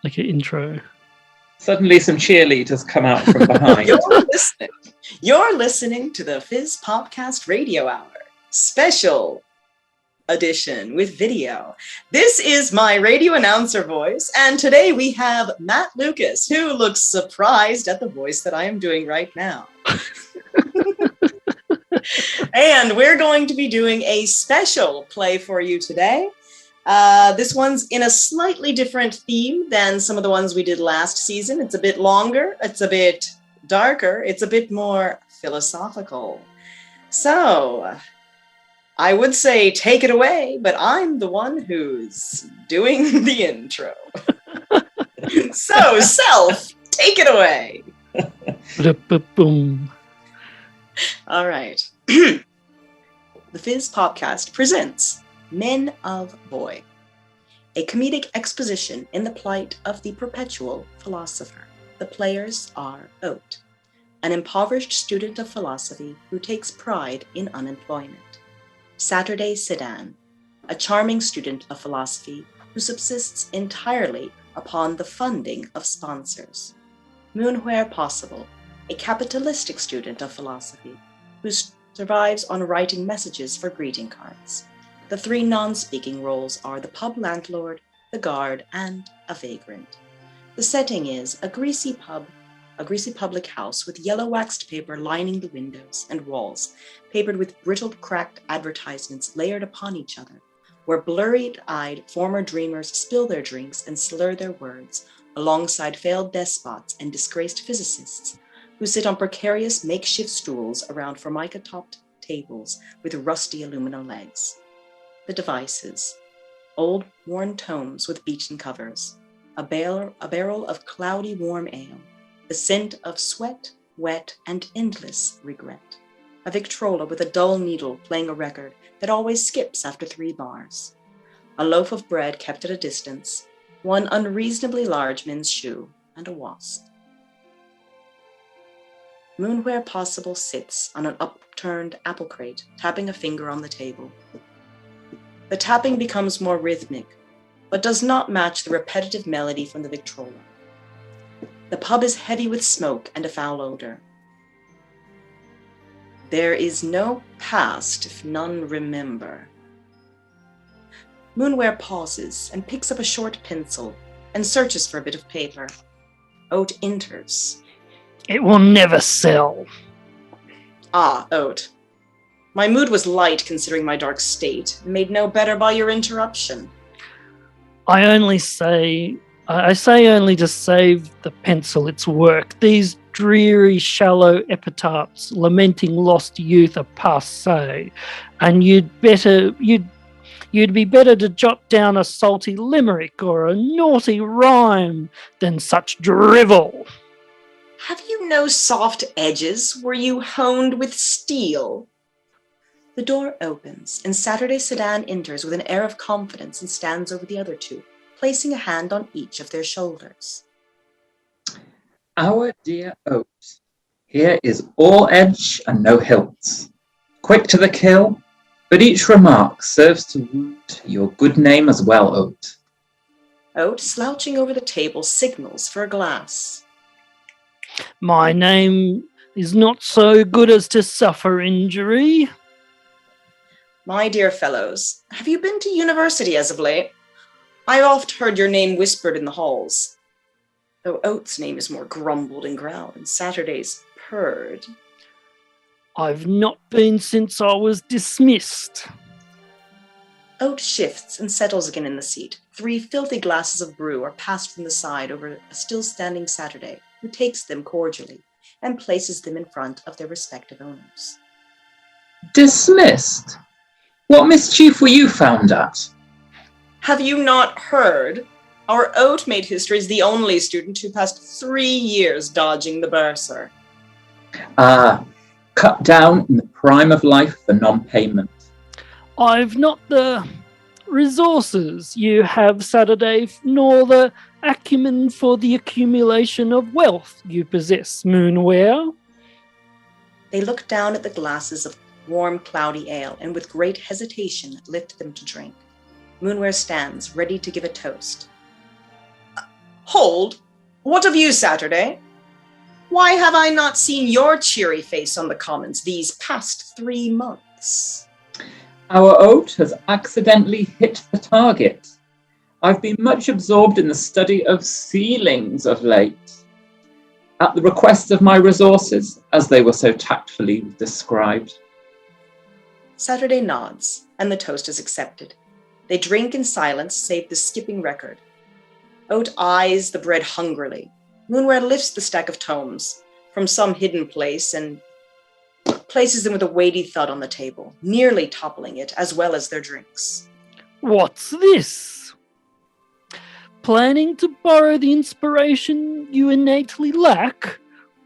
like an intro. Suddenly some cheerleaders come out from behind. You're listening to the Fizz Popcast Radio Hour, special edition with video. This is my radio announcer voice, and today we have Matt Lucas, who looks surprised at the voice that I am doing right now. And we're going to be doing a special play for you today. This one's in a slightly different theme than some of the ones we did last season. It's a bit longer, it's a bit darker, it's a bit more philosophical. So, I would say take it away, but I'm the one who's doing the intro. So, Self, take it away. Boom. All right. The Fizz Popcast presents Men of Boy, a comedic exposition in the plight of the perpetual philosopher. The players are Oat, an impoverished student of philosophy who takes pride in unemployment. Saturday Sedan, a charming student of philosophy who subsists entirely upon the funding of sponsors. Moon where possible, a capitalistic student of philosophy who survives on writing messages for greeting cards. The three non-speaking roles are the pub landlord, the guard, and a vagrant. The setting is a greasy public house with yellow waxed paper lining the windows and walls, papered with brittle, cracked advertisements layered upon each other, where blurry-eyed former dreamers spill their drinks and slur their words, alongside failed despots and disgraced physicists, who sit on precarious makeshift stools around formica-topped tables with rusty aluminum legs. The devices: old worn tomes with beechen covers, a barrel of cloudy warm ale, the scent of sweat, wet, and endless regret, a Victrola with a dull needle playing a record that always skips after 3 bars, a loaf of bread kept at a distance, one unreasonably large men's shoe, and a wasp. Moon where possible sits on an upturned apple crate, tapping a finger on the table. The tapping becomes more rhythmic, but does not match the repetitive melody from the Victrola. The pub is heavy with smoke and a foul odor. There is no past if none remember. Moonware pauses and picks up a short pencil and searches for a bit of paper. Oat enters. It will never sell. Ah, Oat. My mood was light considering my dark state, made no better by your interruption. I say only to save the pencil its work. These dreary, shallow epitaphs lamenting lost youth are passé, and you'd be better to jot down a salty limerick or a naughty rhyme than such drivel. Have you no soft edges? Were you honed with steel? The door opens, and Saturday Sedan enters with an air of confidence and stands over the other two, placing a hand on each of their shoulders. Our dear Oat, here is all edge and no hilts. Quick to the kill, but each remark serves to wound your good name as well, Oat. Oat, slouching over the table, signals for a glass. My name is not so good as to suffer injury. My dear fellows, have you been to university as of late? I've oft heard your name whispered in the halls, though Oat's name is more grumbled and growled, and Saturday's purred. I've not been since I was dismissed. Oat shifts and settles again in the seat. 3 filthy glasses of brew are passed from the side over a still-standing Saturday, who takes them cordially and places them in front of their respective owners. Dismissed? What mischief were you found at? Have you not heard? Our Oat made history as the only student who passed 3 years dodging the bursar. Cut down in the prime of life for non-payment. I've not the resources you have, Saturday, nor the acumen for the accumulation of wealth you possess, Moonware. They look down at the glasses of warm, cloudy ale, and with great hesitation lift them to drink. Moonware stands, ready to give a toast. Hold! What of you, Saturday? Why have I not seen your cheery face on the commons these past 3 months? Our oat has accidentally hit the target. I've been much absorbed in the study of ceilings of late. At the request of my resources, as they were so tactfully described. Saturday nods, and the toast is accepted. They drink in silence, save the skipping record. Oat eyes the bread hungrily. Moonware lifts the stack of tomes from some hidden place and places them with a weighty thud on the table, nearly toppling it, as well as their drinks. What's this? Planning to borrow the inspiration you innately lack?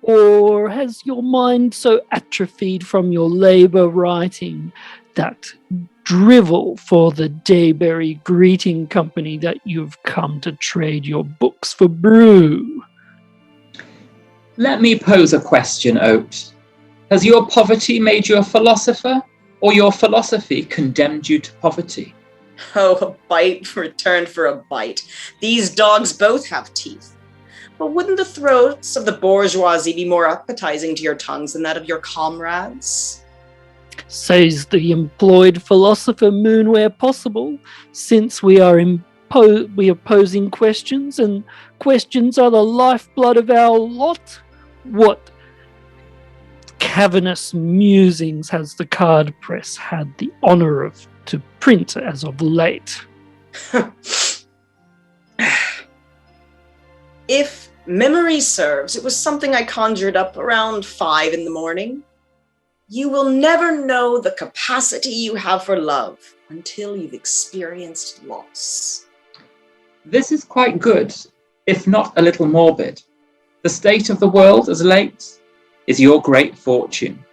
Or has your mind so atrophied from your labour writing that drivel for the Dayberry Greeting Company that you've come to trade your books for brew? Let me pose a question, Oat. Has your poverty made you a philosopher, or your philosophy condemned you to poverty? Oh, a bite returned for a bite. These dogs both have teeth. But wouldn't the throats of the bourgeoisie be more appetizing to your tongues than that of your comrades? Says the employed philosopher Moonware possible, since we are posing questions, and questions are the lifeblood of our lot. What cavernous musings has the card press had the honour of to print as of late? If memory serves, it was something I conjured up around 5 a.m. You will never know the capacity you have for love until you've experienced loss. This is quite good, if not a little morbid. The state of the world as late is your great fortune.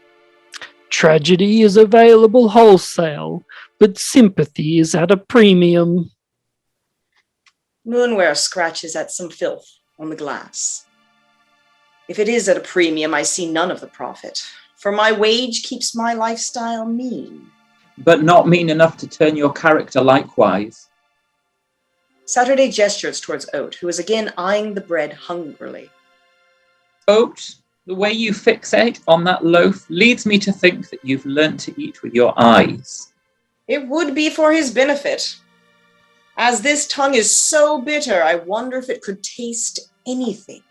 Tragedy is available wholesale, but sympathy is at a premium. Moonware scratches at some filth on the glass. If it is at a premium, I see none of the profit, for my wage keeps my lifestyle mean. But not mean enough to turn your character likewise. Saturday gestures towards Oat, who is again eyeing the bread hungrily. Oat, the way you fixate on that loaf leads me to think that you've learnt to eat with your eyes. It would be for his benefit. As this tongue is so bitter, I wonder if it could taste anything.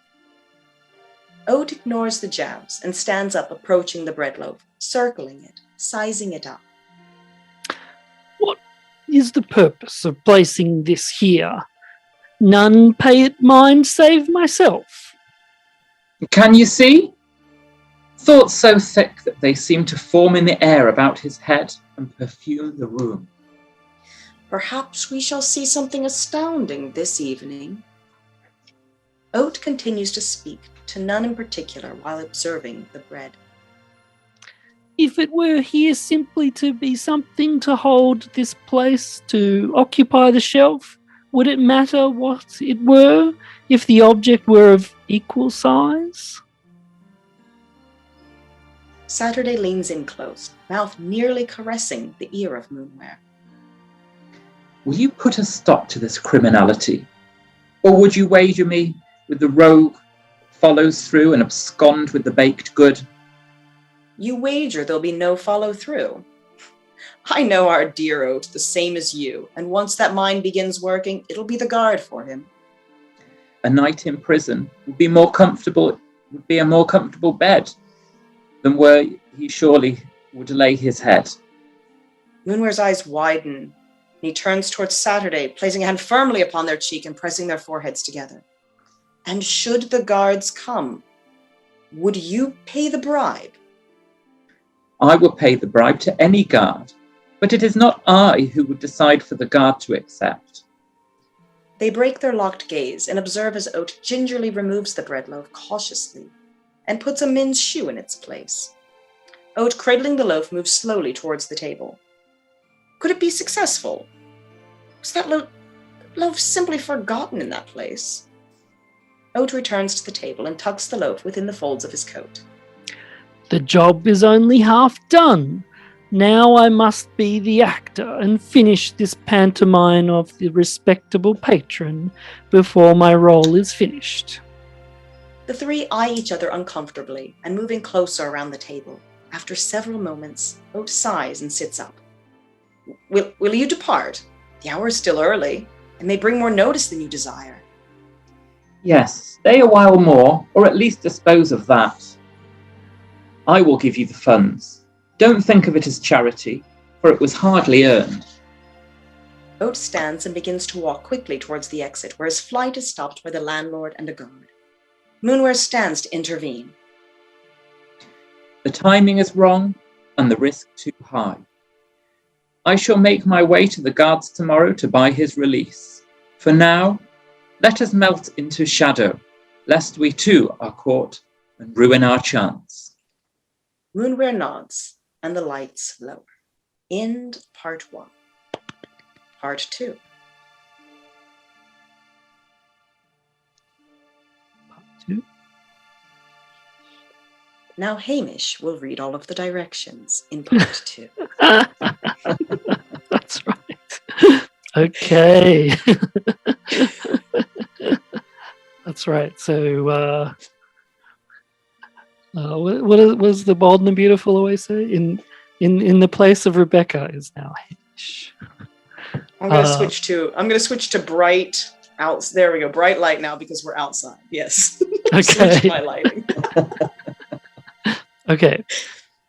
Oat ignores the jabs and stands up, approaching the bread loaf, circling it, sizing it up. What is the purpose of placing this here? None pay it mind save myself. Can you see? Thoughts so thick that they seem to form in the air about his head and perfume the room. Perhaps we shall see something astounding this evening. Oat continues to speak to none in particular while observing the bread. If it were here simply to be something to hold this place, to occupy the shelf, would it matter what it were, if the object were of equal size? Saturday leans in close, mouth nearly caressing the ear of Moonware. Will you put a stop to this criminality? Or would you wager me with the rogue follows through and abscond with the baked good? You wager there'll be no follow through. I know our dear Oat the same as you, and once that mind begins working, it'll be the guard for him. A night in prison would be a more comfortable bed than where he surely would lay his head. Moonware's eyes widen, and he turns towards Saturday, placing a hand firmly upon their cheek and pressing their foreheads together. And should the guards come, would you pay the bribe? I would pay the bribe to any guard, but it is not I who would decide for the guard to accept. They break their locked gaze and observe as Oat gingerly removes the bread loaf cautiously and puts a men's shoe in its place. Oat, cradling the loaf, moves slowly towards the table. Could it be successful? Was that loaf simply forgotten in that place? Oat returns to the table and tucks the loaf within the folds of his coat. The job is only half done. Now I must be the actor and finish this pantomime of the respectable patron before my role is finished. The three eye each other uncomfortably and moving closer around the table. After several moments, Oat sighs and sits up. Will you depart? The hour is still early, and may bring more notice than you desire. Yes, stay a while more, or at least dispose of that. I will give you the funds. Don't think of it as charity, for it was hardly earned. Oat stands and begins to walk quickly towards the exit, where his flight is stopped by the landlord and a guard. Moonware stands to intervene. The timing is wrong, and the risk too high. I shall make my way to the guards tomorrow to buy his release. For now, let us melt into shadow, lest we too are caught and ruin our chance. Moonware nods, and the lights lower. End part 1. Part 2. Part 2. Now Hamish will read all of the directions in part 2. That's right. Okay. That's right. So, what was the Bold and the Beautiful always say? In the place of Rebecca is now Hamish. I'm gonna switch to bright out. There we go, bright light now because we're outside. Yes. Okay. Switch my lighting. Okay.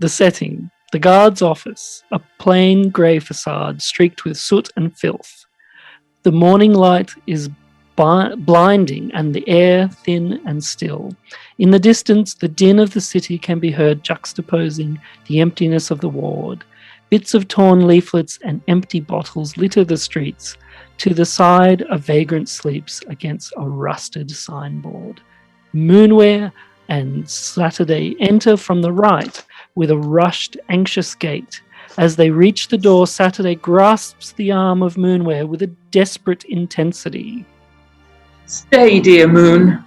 The setting. The guard's office. A plain grey facade streaked with soot and filth. The morning light is blinding and the air thin and still. In the distance, the din of the city can be heard juxtaposing the emptiness of the ward. Bits of torn leaflets and empty bottles litter the streets. To the side, a vagrant sleeps against a rusted signboard. Moonware and Saturday enter from the right with a rushed, anxious gait. As they reach the door, Saturday grasps the arm of Moonware with a desperate intensity. Stay, dear Moon.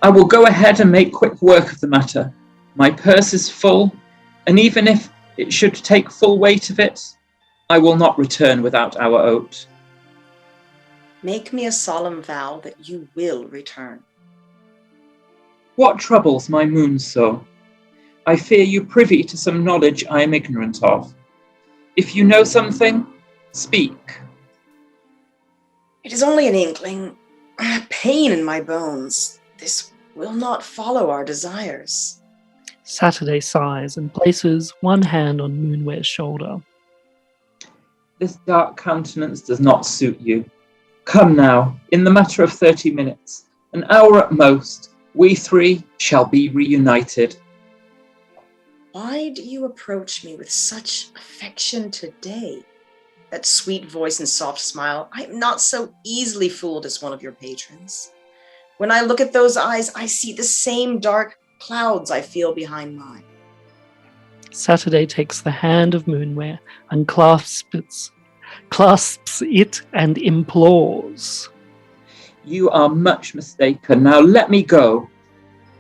I will go ahead and make quick work of the matter. My purse is full, and even if it should take full weight of it, I will not return without our Oat. Make me a solemn vow that you will return. What troubles my Moon so? I fear you privy to some knowledge I am ignorant of. If you know something, speak. It is only an inkling, a pain in my bones. This will not follow our desires. Saturday sighs and places one hand on Moonware's shoulder. This dark countenance does not suit you. Come now, in the matter of 30 minutes, an hour at most, we three shall be reunited. Why do you approach me with such affection today? That sweet voice and soft smile, I am not so easily fooled as one of your patrons. When I look at those eyes, I see the same dark clouds I feel behind mine. Saturday takes the hand of Moonware and clasps it and implores. You are much mistaken. Now let me go.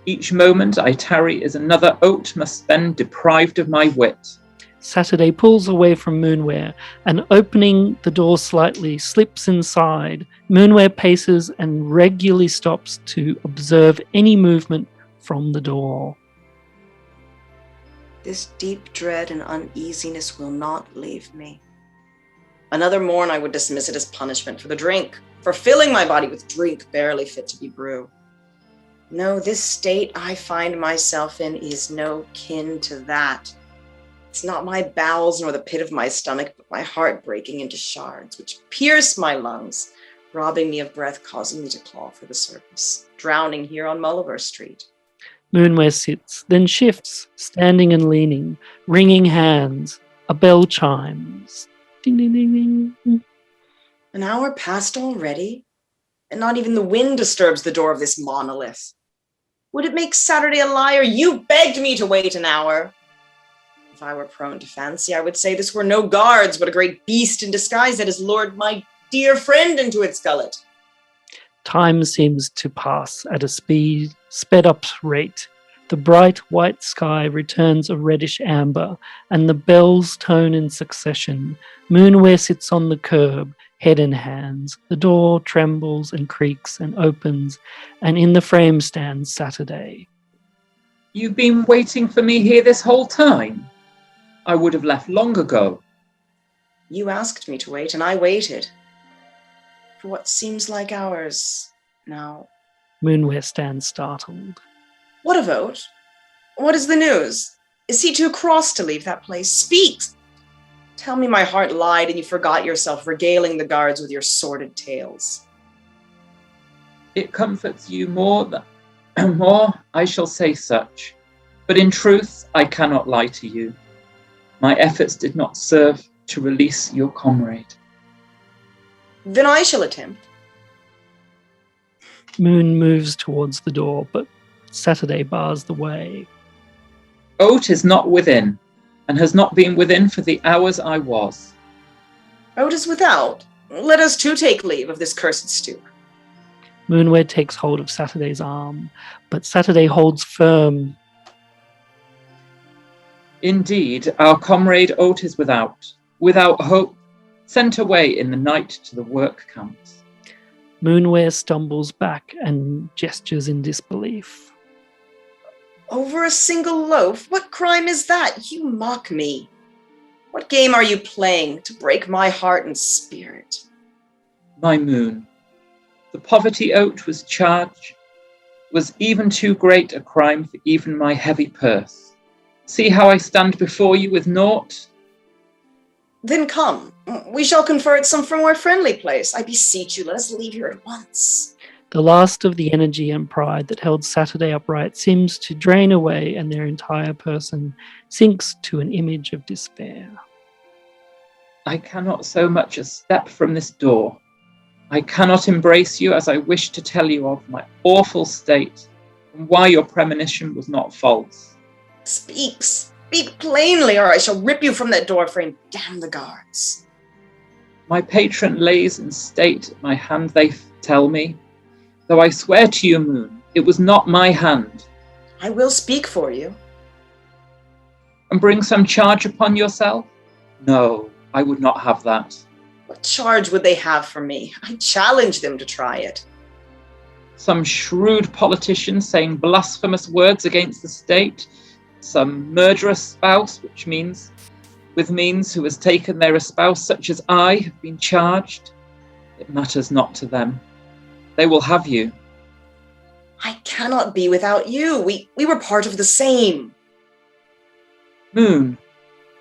Each moment I tarry is another Oat must spend deprived of my wit. Saturday pulls away from Moonware and, opening the door slightly, slips inside. Moonware paces and regularly stops to observe any movement from the door. This deep dread and uneasiness will not leave me. Another morn I would dismiss it as punishment for the drink, for filling my body with drink barely fit to be brew. No, this state I find myself in is no kin to that. It's not my bowels nor the pit of my stomach, but my heart breaking into shards, which pierce my lungs, robbing me of breath, causing me to claw for the surface, drowning here on Mulliver Street. Moonware sits, then shifts, standing and leaning, wringing hands. A bell chimes. Ding, ding, ding, ding. An hour passed already, and not even the wind disturbs the door of this monolith. Would it make Saturday a liar? You begged me to wait an hour. If I were prone to fancy, I would say this were no guards, but a great beast in disguise that has lured my dear friend into its gullet. Time seems to pass at a sped up rate. The bright white sky returns a reddish amber, and the bells tone in succession. Moonware sits on the curb, head in hands. The door trembles and creaks and opens, and in the frame stands Saturday. You've been waiting for me here this whole time? I would have left long ago. You asked me to wait, and I waited. For what seems like hours now. Moonware stands startled. What a vote? What is the news? Is he too cross to leave that place? Speak! Tell me my heart lied and you forgot yourself, regaling the guards with your sordid tales. It comforts you more, I shall say such. But in truth, I cannot lie to you. My efforts did not serve to release your comrade. Then I shall attempt. Moon moves towards the door, but Saturday bars the way. Oat is not within, and has not been within for the hours I was. Oat is without. Let us too take leave of this cursed stoop. Moonware takes hold of Saturday's arm, but Saturday holds firm. Indeed, our comrade Oat is without hope, sent away in the night to the work camps. Moonware stumbles back and gestures in disbelief. Over a single loaf? What crime is that? You mock me. What game are you playing to break my heart and spirit? My moon, the poverty Oat was charged was even too great a crime for even my heavy purse. See how I stand before you with naught? Then come, we shall confer at some more friendly place. I beseech you, let us leave here at once. The last of the energy and pride that held Saturday upright seems to drain away, and their entire person sinks to an image of despair. I cannot so much as step from this door. I cannot embrace you as I wish to tell you of my awful state and why your premonition was not false. Speak plainly, or I shall rip you from that door frame. Damn the guards. My patron lays in state at my hand, they tell me. Though I swear to you, Moon, it was not my hand. I will speak for you. And bring some charge upon yourself? No, I would not have that. What charge would they have for me? I challenge them to try it. Some shrewd politician saying blasphemous words against the state, some murderous spouse, which means who has taken their espouse, such as I, have been charged. It matters not to them. They will have you. I cannot be without you. We were part of the same. Moon,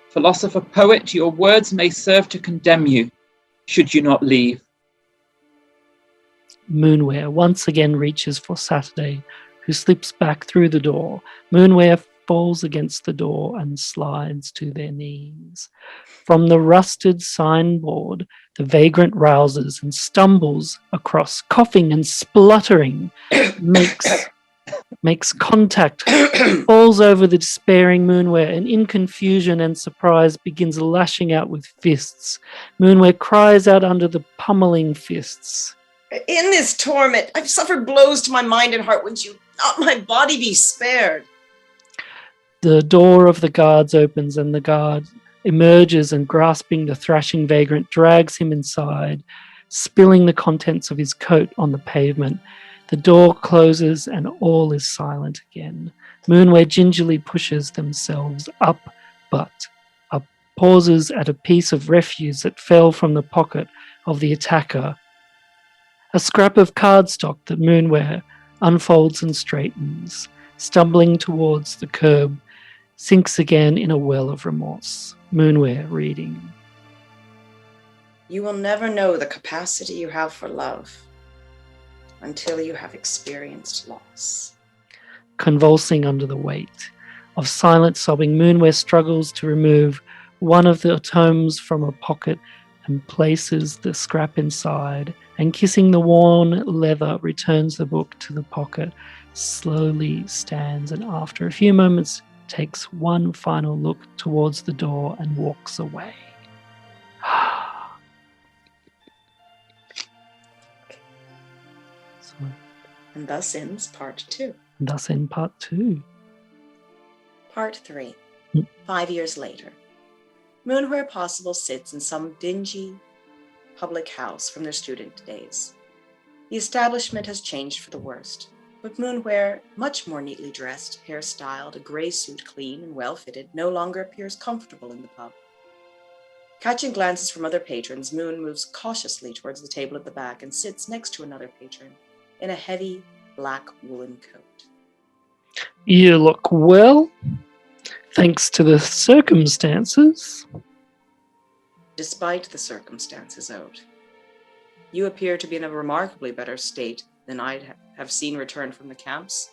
philosopher poet, your words may serve to condemn you, should you not leave. Moonware once again reaches for Saturday, who slips back through the door. Moonware falls against the door and slides to their knees. From the rusted signboard, the vagrant rouses and stumbles across, coughing and spluttering, makes contact, falls over the despairing Moonware, and in confusion and surprise begins lashing out with fists. Moonware cries out under the pummeling fists. In this torment, I've suffered blows to my mind and heart. Would you not my body be spared? The door of the guards opens, and the guard emerges and, grasping the thrashing vagrant, drags him inside, spilling the contents of his coat on the pavement. The door closes and all is silent again. Moonware gingerly pushes themselves up, but pauses at a piece of refuse that fell from the pocket of the attacker. A scrap of cardstock that Moonware unfolds and straightens, stumbling towards the curb, sinks again in a well of remorse. Moonware reading. You will never know the capacity you have for love until you have experienced loss. Convulsing under the weight of silent sobbing, Moonware struggles to remove one of the tomes from a pocket and places the scrap inside, and kissing the worn leather, returns the book to the pocket, slowly stands, and after a few moments takes one final look towards the door and walks away. And thus ends part 2. Thus end part 2. Part 3. 5 years later. Moon Where Possible sits in some dingy public house from their student days. The establishment has changed for the worst, but Moonware, much more neatly dressed, hairstyled, a grey suit clean and well-fitted, no longer appears comfortable in the pub. Catching glances from other patrons, Moon moves cautiously towards the table at the back and sits next to another patron in a heavy black woolen coat. You look well, thanks to the circumstances. Despite the circumstances, Ode, you appear to be in a remarkably better state than I'd have seen returned from the camps.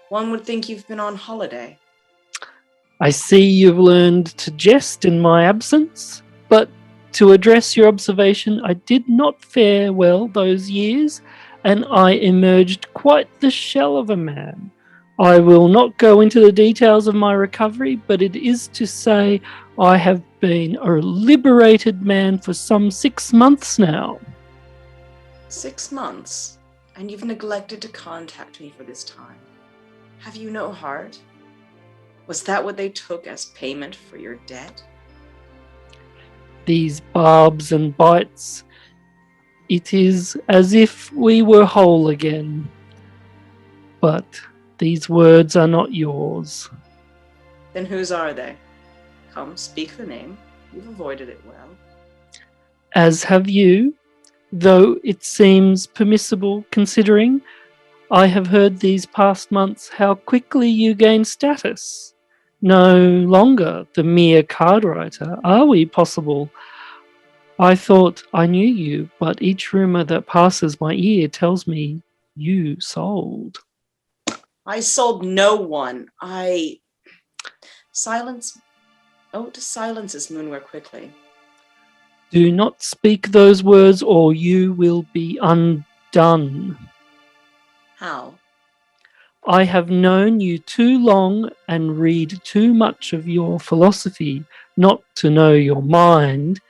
One would think you've been on holiday. I see you've learned to jest in my absence, but to address your observation, I did not fare well those years, and I emerged quite the shell of a man. I will not go into the details of my recovery, but it is to say I have been a liberated man for some 6 months now. 6 months? And you've neglected to contact me for this time. Have you no heart? Was that what they took as payment for your debt? These barbs and bites, it is as if we were whole again. But these words are not yours. Then whose are they? Come, speak the name. You've avoided it well. As have you, though it seems permissible considering I have heard these past months how quickly you gain status. No longer the mere card writer, are we, possible? I thought I knew you, but each rumour that passes my ear tells me you sold. I sold no one. Silence. Oh, to silences Moonware quickly. Do not speak those words or you will be undone. How? I have known you too long and read too much of your philosophy not to know your mind.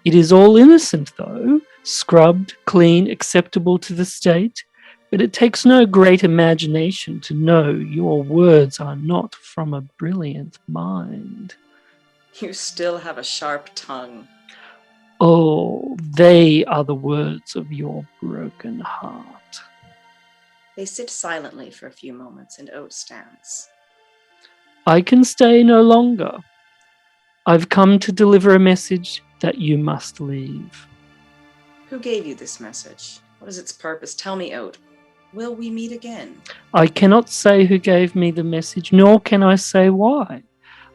It is all innocent, though, scrubbed, clean, acceptable to the state, but it takes no great imagination to know your words are not from a brilliant mind. You still have a sharp tongue. Oh, they are the words of your broken heart. They sit silently for a few moments, and Oat stands. I can stay no longer. I've come to deliver a message that you must leave. Who gave you this message? What is its purpose? Tell me, Oat. Will we meet again? I cannot say who gave me the message, nor can I say why.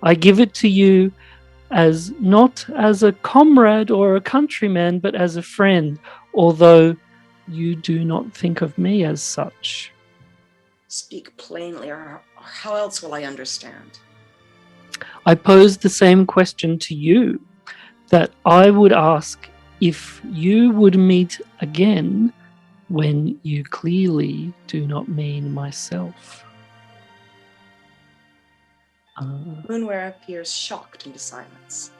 I give it to you as not as a comrade or a countryman, but as a friend, although you do not think of me as such. Speak plainly, or how else will I understand? I pose the same question to you that I would ask if you would meet again when you clearly do not mean myself. Moonware appears shocked into silence.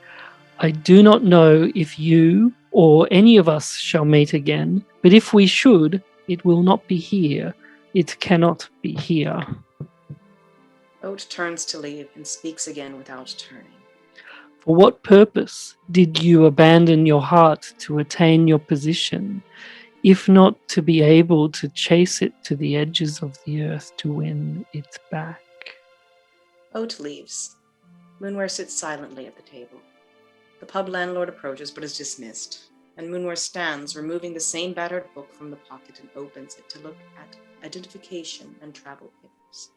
I do not know if you or any of us shall meet again, but if we should, it will not be here. It cannot be here. Oat turns to leave and speaks again without turning. For what purpose did you abandon your heart to attain your position, if not to be able to chase it to the edges of the earth to win it back? Oat leaves. Moonware sits silently at the table. The pub landlord approaches but is dismissed, and Moonware stands, removing the same battered book from the pocket and opens it to look at identification and travel papers.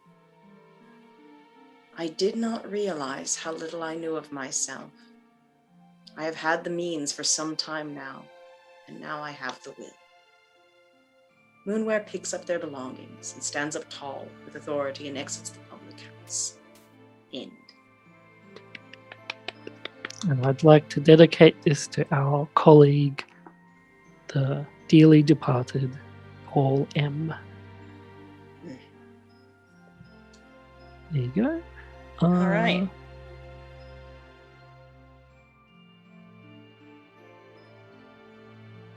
I did not realize how little I knew of myself. I have had the means for some time now, and now I have the will. Moonware picks up their belongings and stands up tall with authority and exits the public house. End. And I'd like to dedicate this to our colleague, the dearly departed Paul M. Mm. There you go. All right.